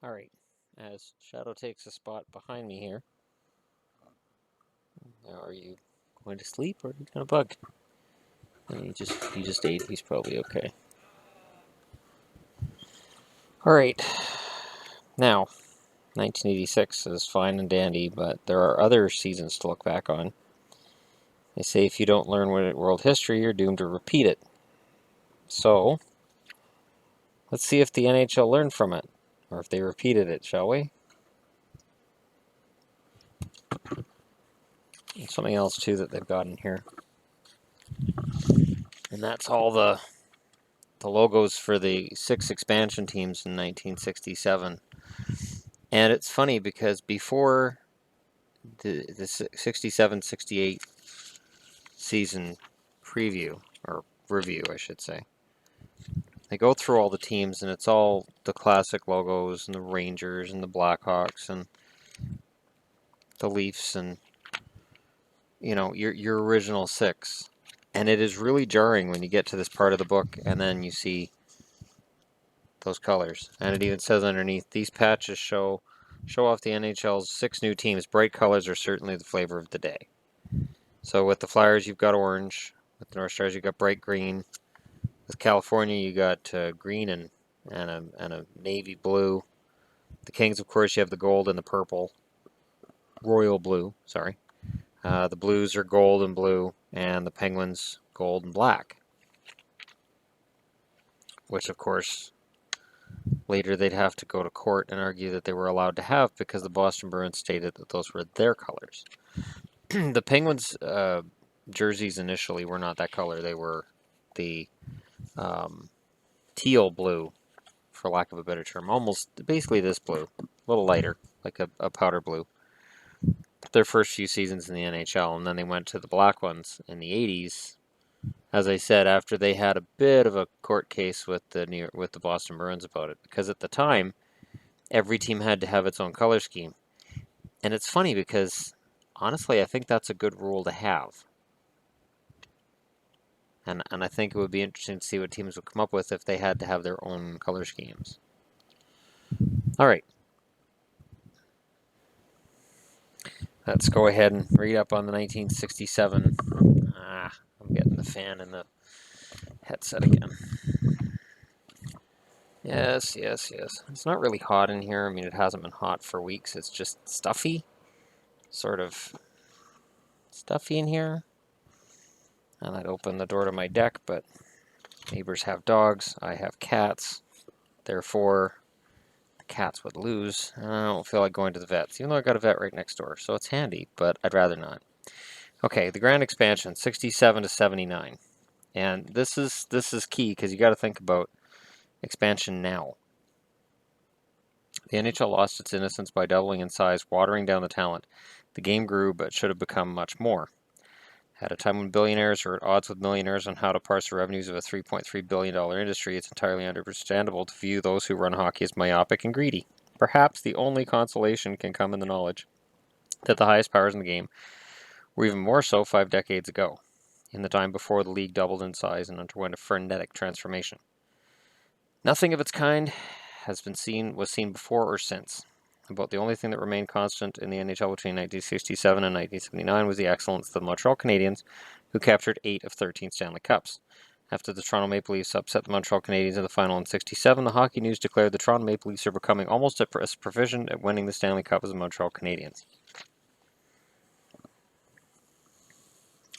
All right, as Shadow takes a spot behind me here. Now, are you going to sleep or are you gonna bug? He just ate. He's probably okay. All right. Now, 1986 is fine and dandy, but there are other seasons to look back on. They say if you don't learn world history, you're doomed to repeat it. So, let's see if the NHL learned from it, or if they repeated it, shall we? And something else too that they've got in here, and that's all the logos for the 6 expansion teams in 1967. And it's funny because before the 67-68 season preview, or review, I should say, they go through all the teams, and it's all the classic logos, and the Rangers, and the Blackhawks, and the Leafs, and your original 6. And it is really jarring when you get to this part of the book, and then you see those colors. And it even says underneath, these patches show off the NHL's 6 new teams. Bright colors are certainly the flavor of the day. So with the Flyers, you've got orange. With the North Stars, you've got bright green. With California, you got green and a navy blue. The Kings, of course, you have the gold and the purple. Royal blue, sorry. The Blues are gold and blue, and the Penguins, gold and black. Which, of course, later they'd have to go to court and argue that they were allowed to have because the Boston Bruins stated that those were their colors. The Penguins' jerseys initially were not that color. They were the teal blue, for lack of a better term. Almost, basically this blue. A little lighter, like a powder blue. Their first few seasons in the NHL, and then they went to the black ones in the 80s. As I said, after they had a bit of a court case with the Boston Bruins about it, because at the time, every team had to have its own color scheme. And it's funny because, honestly, I think that's a good rule to have. And I think it would be interesting to see what teams would come up with if they had to have their own color schemes. All right. Let's go ahead and read up on the 1967. I'm getting the fan in the headset again. Yes. It's not really hot in here. I mean, it hasn't been hot for weeks. It's just stuffy. Sort of stuffy in here. And I'd open the door to my deck, but neighbors have dogs. I have cats. Therefore, the cats would lose. And I don't feel like going to the vets, even though I got a vet right next door. So it's handy, but I'd rather not. Okay, the Grand Expansion, 67 to 79. And this is key because you got to think about expansion now. The NHL lost its innocence by doubling in size, watering down the talent. The game grew, but should have become much more. At a time when billionaires are at odds with millionaires on how to parse the revenues of a $3.3 billion industry, it's entirely understandable to view those who run hockey as myopic and greedy. Perhaps the only consolation can come in the knowledge that the highest powers in the game were even more so 5 decades ago, in the time before the league doubled in size and underwent a frenetic transformation. Nothing of its kind was seen before or since. About the only thing that remained constant in the NHL between 1967 and 1979 was the excellence of the Montreal Canadiens, who captured 8 of 13 Stanley Cups. After the Toronto Maple Leafs upset the Montreal Canadiens in the final in 1967, the Hockey News declared the Toronto Maple Leafs are becoming almost as proficient at winning the Stanley Cup as the Montreal Canadiens.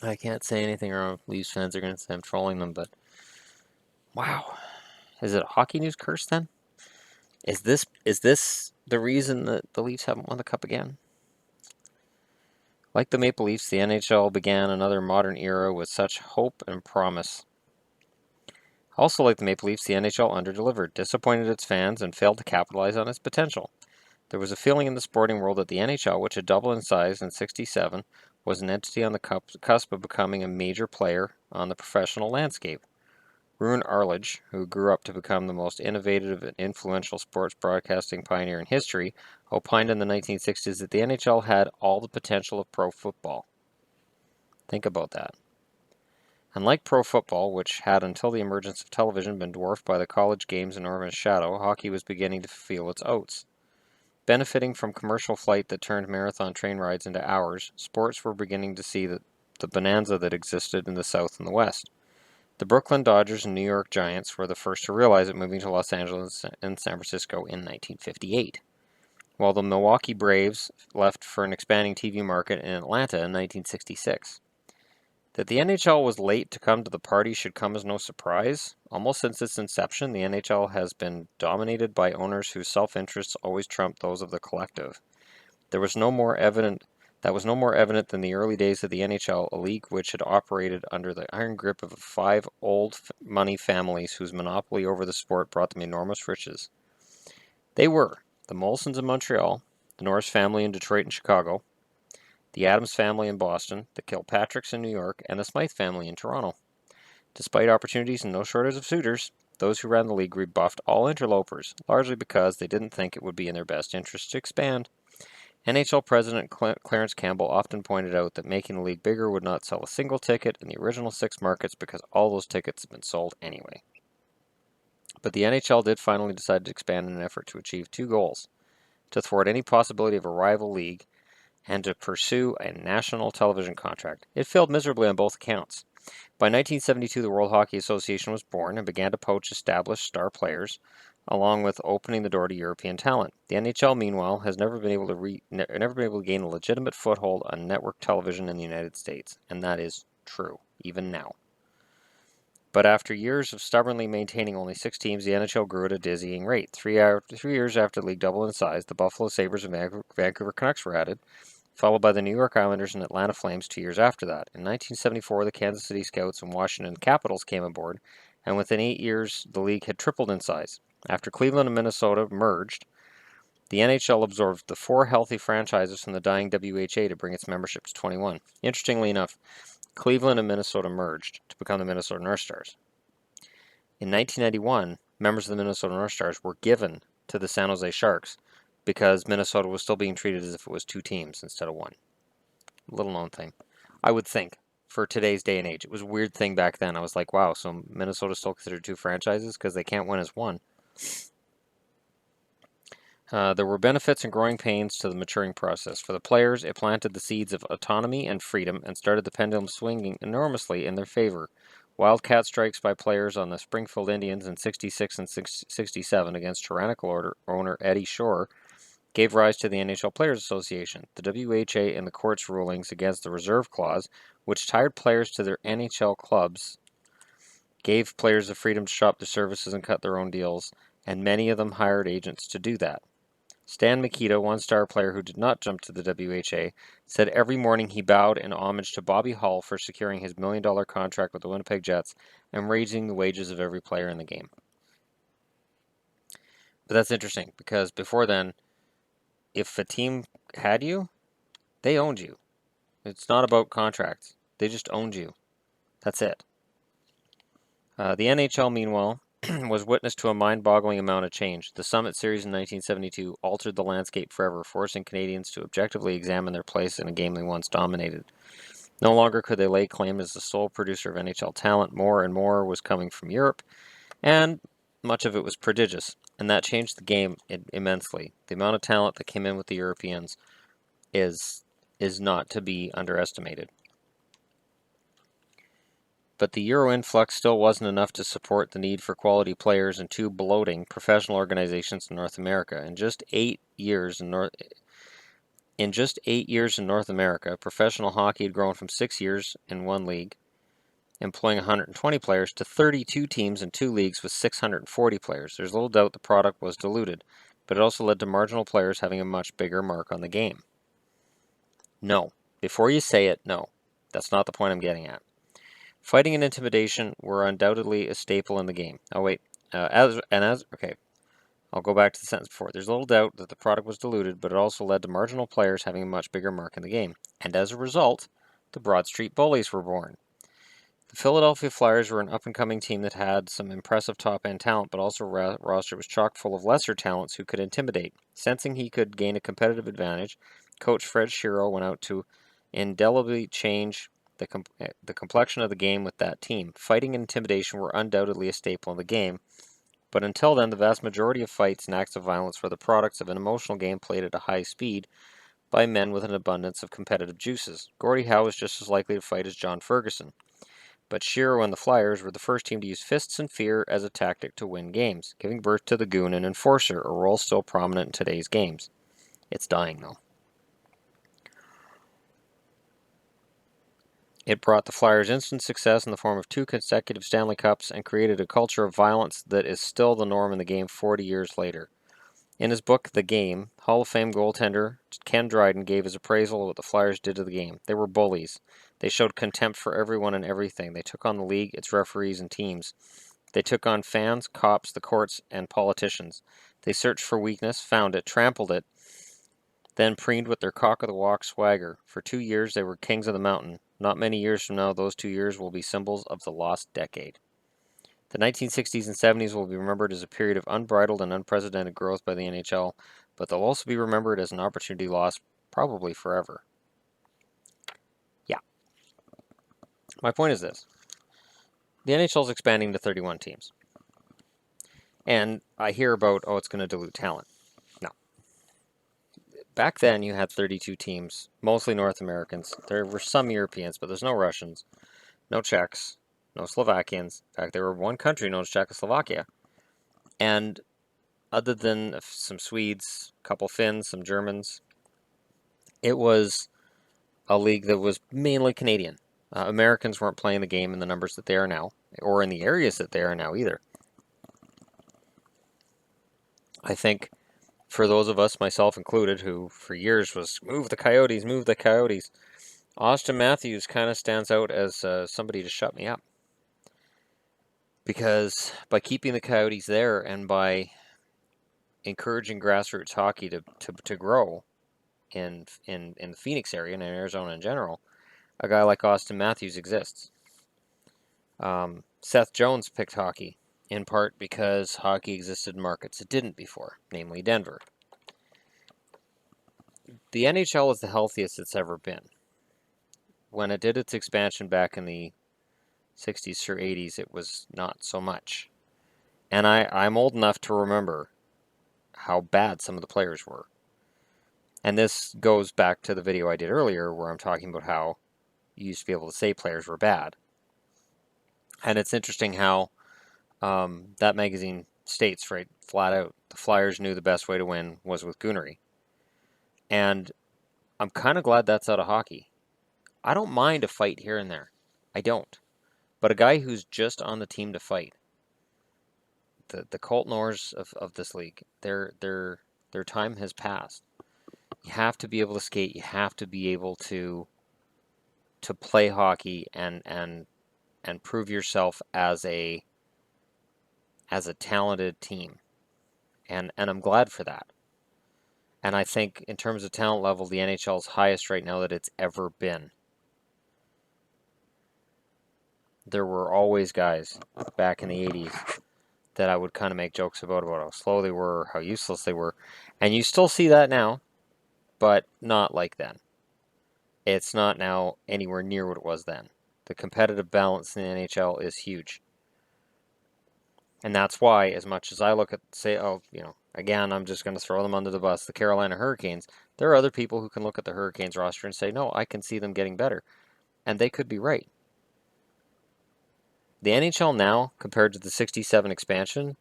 I can't say anything wrong. Leafs fans are going to say I'm trolling them, but wow. Is it a Hockey News curse then? Is this the reason that the Leafs haven't won the Cup again? Like the Maple Leafs, the NHL began another modern era with such hope and promise. Also like the Maple Leafs, the NHL underdelivered, disappointed its fans, and failed to capitalize on its potential. There was a feeling in the sporting world that the NHL, which had doubled in size in '67, was an entity on the cusp of becoming a major player on the professional landscape. Ruin Arledge, who grew up to become the most innovative and influential sports broadcasting pioneer in history, opined in the 1960s that the NHL had all the potential of pro football. Think about that. Unlike pro football, which had until the emergence of television been dwarfed by the college game's enormous shadow, hockey was beginning to feel its oats. Benefiting from commercial flight that turned marathon train rides into hours, sports were beginning to see the bonanza that existed in the South and the West. The Brooklyn Dodgers and New York Giants were the first to realize it, moving to Los Angeles and San Francisco in 1958, while the Milwaukee Braves left for an expanding TV market in Atlanta in 1966. That the NHL was late to come to the party should come as no surprise. Almost since its inception, the NHL has been dominated by owners whose self-interests always trumped those of the collective. That was no more evident than the early days of the NHL, a league which had operated under the iron grip of 5 old money families whose monopoly over the sport brought them enormous riches. They were the Molsons in Montreal, the Norris family in Detroit and Chicago, the Adams family in Boston, the Kilpatricks in New York, and the Smythe family in Toronto. Despite opportunities and no shortage of suitors, those who ran the league rebuffed all interlopers, largely because they didn't think it would be in their best interest to expand. NHL President Clarence Campbell often pointed out that making the league bigger would not sell a single ticket in the original 6 markets because all those tickets had been sold anyway. But the NHL did finally decide to expand in an effort to achieve 2 goals: to thwart any possibility of a rival league and to pursue a national television contract. It failed miserably on both accounts. By 1972, the World Hockey Association was born and began to poach established star players, along with opening the door to European talent. The NHL, meanwhile, has never been able to gain a legitimate foothold on network television in the United States, and that is true, even now. But after years of stubbornly maintaining only 6 teams, the NHL grew at a dizzying rate. 3 years after the league doubled in size, the Buffalo Sabres and Vancouver Canucks were added, followed by the New York Islanders and Atlanta Flames 2 years after that. In 1974, the Kansas City Scouts and Washington Capitals came aboard, and within 8 years, the league had tripled in size. After Cleveland and Minnesota merged, the NHL absorbed the 4 healthy franchises from the dying WHA to bring its membership to 21. Interestingly enough, Cleveland and Minnesota merged to become the Minnesota North Stars. In 1991, members of the Minnesota North Stars were given to the San Jose Sharks because Minnesota was still being treated as if it was 2 teams instead of 1. Little known thing. I would think, for today's day and age. It was a weird thing back then. I was like, wow, so Minnesota's still considered 2 franchises because they can't win as 1. There were benefits and growing pains to the maturing process. For the players, it planted the seeds of autonomy and freedom and started the pendulum swinging enormously in their favor. Wildcat strikes by players on the Springfield Indians in 66 and 67 against tyrannical owner Eddie Shore gave rise to the NHL Players Association. The WHA and the court's rulings against the reserve clause, which tied players to their NHL clubs, gave players the freedom to shop their services and cut their own deals, and many of them hired agents to do that. Stan Mikita, one star player who did not jump to the WHA, said every morning he bowed in homage to Bobby Hull for securing his $1 million contract with the Winnipeg Jets and raising the wages of every player in the game. But that's interesting because before then, if a team had you, they owned you. It's not about contracts. They just owned you. That's it. The NHL, meanwhile, was witness to a mind-boggling amount of change. The Summit Series in 1972 altered the landscape forever, forcing Canadians to objectively examine their place in a game they once dominated. No longer could they lay claim as the sole producer of NHL talent. More and more was coming from Europe, and much of it was prodigious, and that changed the game immensely. The amount of talent that came in with the Europeans is not to be underestimated. But the Euro influx still wasn't enough to support the need for quality players in 2 bloating professional organizations in North America. In just 8 years in North America, professional hockey had grown from 6 years in 1 league, employing 120 players, to 32 teams in 2 leagues with 640 players. There's little doubt the product was diluted, but it also led to marginal players having a much bigger mark on the game. No. Before you say it, no. That's not the point I'm getting at. Fighting and intimidation were undoubtedly a staple in the game. Okay, I'll go back to the sentence before. There's little doubt that the product was diluted, but it also led to marginal players having a much bigger mark in the game. And as a result, the Broad Street Bullies were born. The Philadelphia Flyers were an up-and-coming team that had some impressive top-end talent, but also roster was chock full of lesser talents who could intimidate. Sensing he could gain a competitive advantage, coach Fred Shiro went out to indelibly change the complexion of the game with that team. Fighting and intimidation were undoubtedly a staple in the game, But until then, the vast majority of fights and acts of violence were the products of an emotional game played at a high speed by men with an abundance of competitive juices. Gordie Howe was just as likely to fight as John Ferguson. But Shiro and the Flyers were the first team to use fists and fear as a tactic to win games, giving birth to the goon and enforcer, a role still prominent in today's games. It's dying, though. It brought the Flyers instant success in the form of 2 consecutive Stanley Cups and created a culture of violence that is still the norm in the game 40 years later. In his book, The Game, Hall of Fame goaltender Ken Dryden gave his appraisal of what the Flyers did to the game. They were bullies. They showed contempt for everyone and everything. They took on the league, its referees, and teams. They took on fans, cops, the courts, and politicians. They searched for weakness, found it, trampled it, then preened with their cock-of-the-walk swagger. For 2 years, they were kings of the mountain. Not many years from now, those 2 years will be symbols of the lost decade. The 1960s and 70s will be remembered as a period of unbridled and unprecedented growth by the NHL, but they'll also be remembered as an opportunity lost, probably forever. Yeah. My point is this. The NHL is expanding to 31 teams. And I hear about, it's going to dilute talent. No. Back then, you had 32 teams, mostly North Americans. There were some Europeans, but there's no Russians, no Czechs, no Slovakians. In fact, there were one country known as Czechoslovakia. And other than some Swedes, a couple Finns, some Germans, it was a league that was mainly Canadian. Americans weren't playing the game in the numbers that they are now, or in the areas that they are now either. I think for those of us, myself included, who for years was move the Coyotes, Austin Matthews kind of stands out as somebody to shut me up. Because by keeping the Coyotes there and by encouraging grassroots hockey to grow in the Phoenix area and in Arizona in general, a guy like Austin Matthews exists. Seth Jones picked hockey, in part because hockey existed in markets it didn't before, namely Denver. The NHL is the healthiest it's ever been. When it did its expansion back in the 60s or 80s, it was not so much. And I'm old enough to remember how bad some of the players were. And this goes back to the video I did earlier where I'm talking about how you used to be able to say players were bad. And it's interesting how that magazine states, right, flat out, the Flyers knew the best way to win was with goonery. And I'm kind of glad that's out of hockey. I don't mind a fight here and there. I don't. But a guy who's just on the team to fight, the Colton Orrs of this league, their time has passed. You have to be able to skate. You have to be able to play hockey and prove yourself as a talented team. And I'm glad for that. And I think in terms of talent level, the NHL is highest right now that it's ever been. There were always guys back in the 80s that I would kind of make jokes about how slow they were, how useless they were. And you still see that now, but not like then. It's not now anywhere near what it was then. The competitive balance in the NHL is huge. And that's why, as much as I look at, say, again, I'm just going to throw them under the bus, the Carolina Hurricanes, there are other people who can look at the Hurricanes roster and say, no, I can see them getting better. And they could be right. The NHL now, compared to the 67 expansion,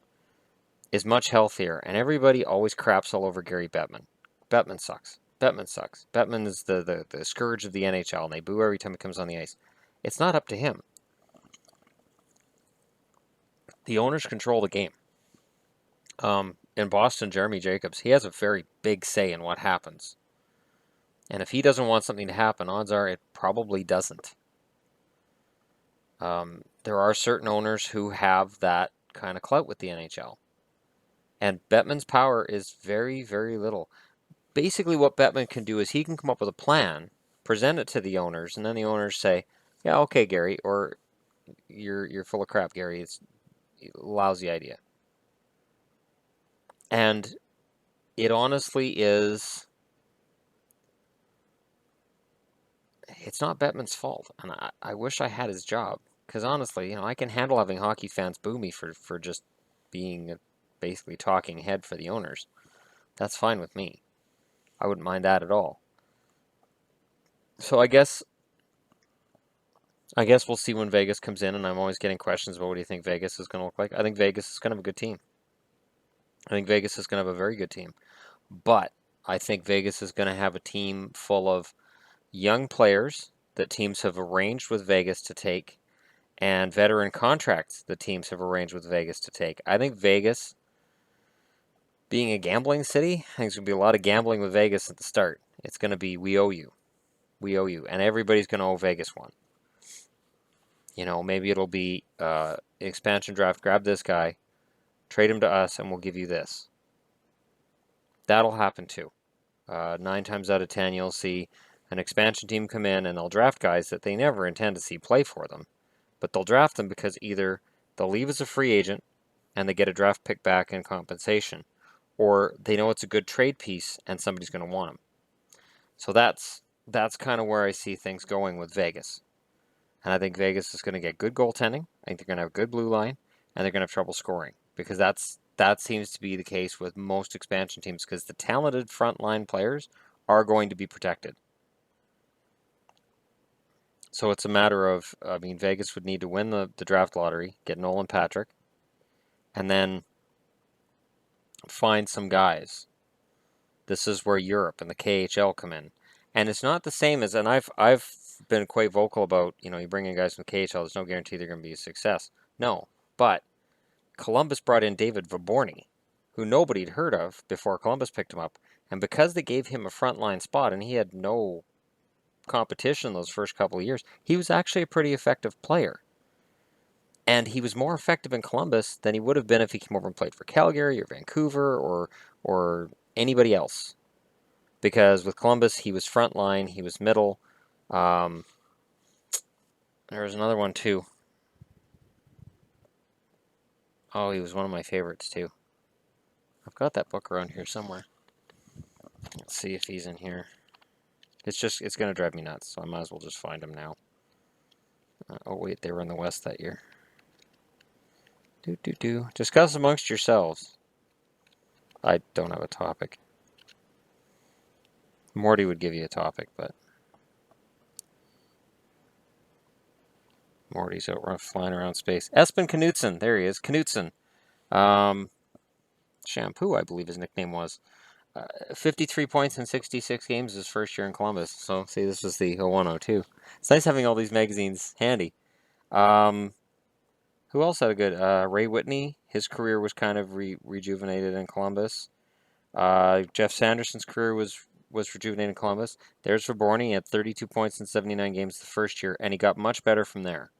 is much healthier. And everybody always craps all over Gary Bettman. Bettman sucks. Bettman sucks. Bettman is the scourge of the NHL, and they boo every time he comes on the ice. It's not up to him. The owners control the game. In Boston, Jeremy Jacobs, he has a very big say in what happens. And if he doesn't want something to happen, odds are it probably doesn't. There are certain owners who have that kind of clout with the NHL. And Bettman's power is very, very little. Basically, what Bettman can do is he can come up with a plan, present it to the owners, and then the owners say, yeah, okay, Gary, or you're full of crap, Gary. It's a lousy idea. And it honestly is, it's not Bettman's fault. And I wish I had his job. Because honestly, I can handle having hockey fans boo me for just being a basically talking head for the owners. That's fine with me. I wouldn't mind that at all. So I guess we'll see when Vegas comes in, and I'm always getting questions about what do you think Vegas is going to look like. I think Vegas is going to have a good team. I think Vegas is going to have a very good team. But I think Vegas is going to have a team full of young players that teams have arranged with Vegas to take, and veteran contracts that teams have arranged with Vegas to take. I think Vegas, being a gambling city, I think there's going to be a lot of gambling with Vegas at the start. It's going to be, we owe you. We owe you. And everybody's going to owe Vegas one. You know, maybe it'll be expansion draft, grab this guy, trade him to us, and we'll give you this. That'll happen too. 9 times out of 10, you'll see an expansion team come in and they'll draft guys that they never intend to see play for them. But they'll draft them because either they'll leave as a free agent and they get a draft pick back in compensation, or they know it's a good trade piece and somebody's going to want them. So that's kind of where I see things going with Vegas. And I think Vegas is going to get good goaltending. I think they're going to have a good blue line, and they're going to have trouble scoring, because that seems to be the case with most expansion teams, because the talented frontline players are going to be protected. So it's a matter of, I mean, Vegas would need to win the draft lottery, get Nolan Patrick, and then find some guys. This is where Europe and the KHL come in. And it's not the same as, and I've been quite vocal about, you bring in guys from the KHL, there's no guarantee they're going to be a success. No, but Columbus brought in David Vaborny, who nobody'd heard of before Columbus picked him up. And because they gave him a frontline spot and he had no competition those first couple of years, he was actually a pretty effective player. And he was more effective in Columbus than he would have been if he came over and played for Calgary or Vancouver or anybody else. Because with Columbus, he was frontline, he was middle. There was another one too. Oh, he was one of my favorites too. I've got that book around here somewhere. Let's see if he's in here. It's going to drive me nuts, so I might as well just find him now. Oh wait, they were in the West that year. Discuss amongst yourselves. I don't have a topic. Morty would give you a topic, but Morty's out flying around space. Espen Knutson, there he is, Knutson. Shampoo, I believe his nickname was. 53 points in 66 games his first year in Columbus. So, see, this was the 0102. It's nice having all these magazines handy. Who else had a good? Ray Whitney, his career was kind of rejuvenated in Columbus. Jeff Sanderson's career was rejuvenated in Columbus. There's Vaborny, he had 32 points in 79 games the first year, and he got much better from there.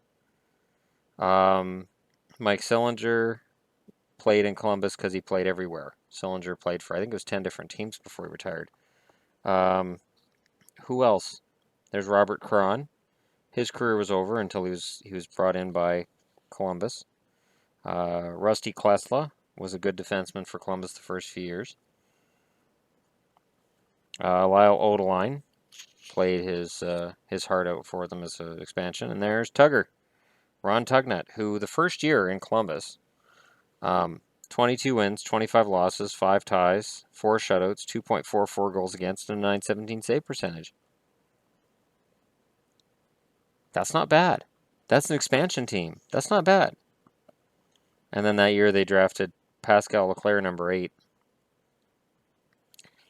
Mike Sillinger played in Columbus because he played everywhere. Sillinger played for, I think it was 10 different teams before he retired. Who else? There's Robert Cron. His career was over until he was brought in by Columbus. Rusty Klesla was a good defenseman for Columbus the first few years. Lyle Odeline played his heart out for them as an expansion. And there's Tugger, Ron Tugnut, who the first year in Columbus, 22 wins, 25 losses, 5 ties, 4 shutouts, 2.44 goals against, and a .917 save percentage. That's not bad. That's an expansion team. That's not bad. And then that year they drafted Pascal Leclerc, number 8.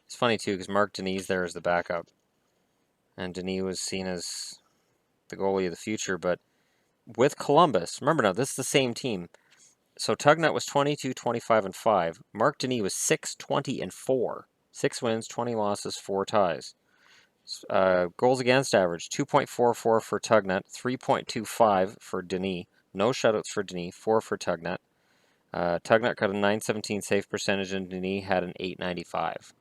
It's funny, too, because Marc Denis there as the backup. And Denis was seen as the goalie of the future. But with Columbus, remember now, this is the same team. So Tugnut was 22, 25, and 5. Marc Denis was 6, 20, and 4. 6 wins, 20 losses, 4 ties. Goals against average, 2.44 for Tugnut, 3.25 for Denis. No shutouts for Denis, 4 for Tugnut. Tugnut got a .917 save percentage, and Denis had an .895.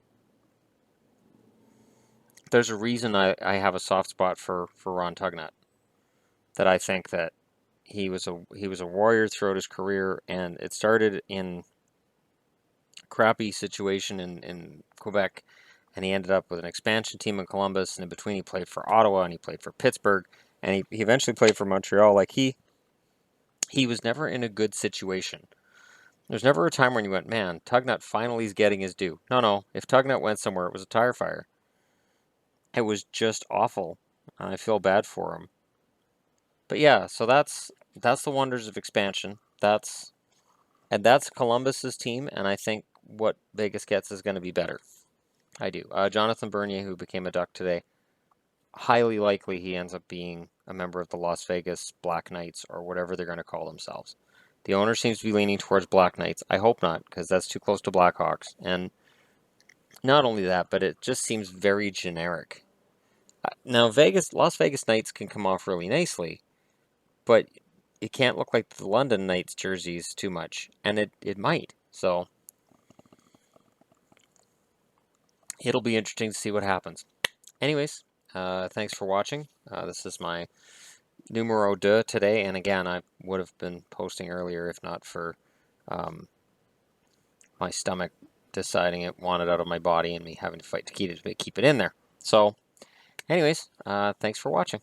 There's a reason I have a soft spot for Ron Tugnut. That I think that he was a warrior throughout his career, and it started in a crappy situation in Quebec, and he ended up with an expansion team in Columbus, and in between he played for Ottawa, and he played for Pittsburgh, and he eventually played for Montreal. Like, he was never in a good situation. There's never a time when you went, man, Tugnut finally is getting his due. No. If Tugnut went somewhere, it was a tire fire. It was just awful. I feel bad for him. But yeah, so that's the wonders of expansion. That's Columbus's team, and I think what Vegas gets is going to be better. I do. Jonathan Bernier, who became a Duck today, highly likely he ends up being a member of the Las Vegas Black Knights or whatever they're going to call themselves. The owner seems to be leaning towards Black Knights. I hope not, because that's too close to Blackhawks. And not only that, but it just seems very generic. Now, Las Vegas Knights can come off really nicely, but it can't look like the London Knights jerseys too much, and it might. So it'll be interesting to see what happens. Anyways, thanks for watching. This is my numero 2 today, and again, I would have been posting earlier if not for my stomach deciding it wanted out of my body and me having to fight to keep it in there. So, anyways, thanks for watching.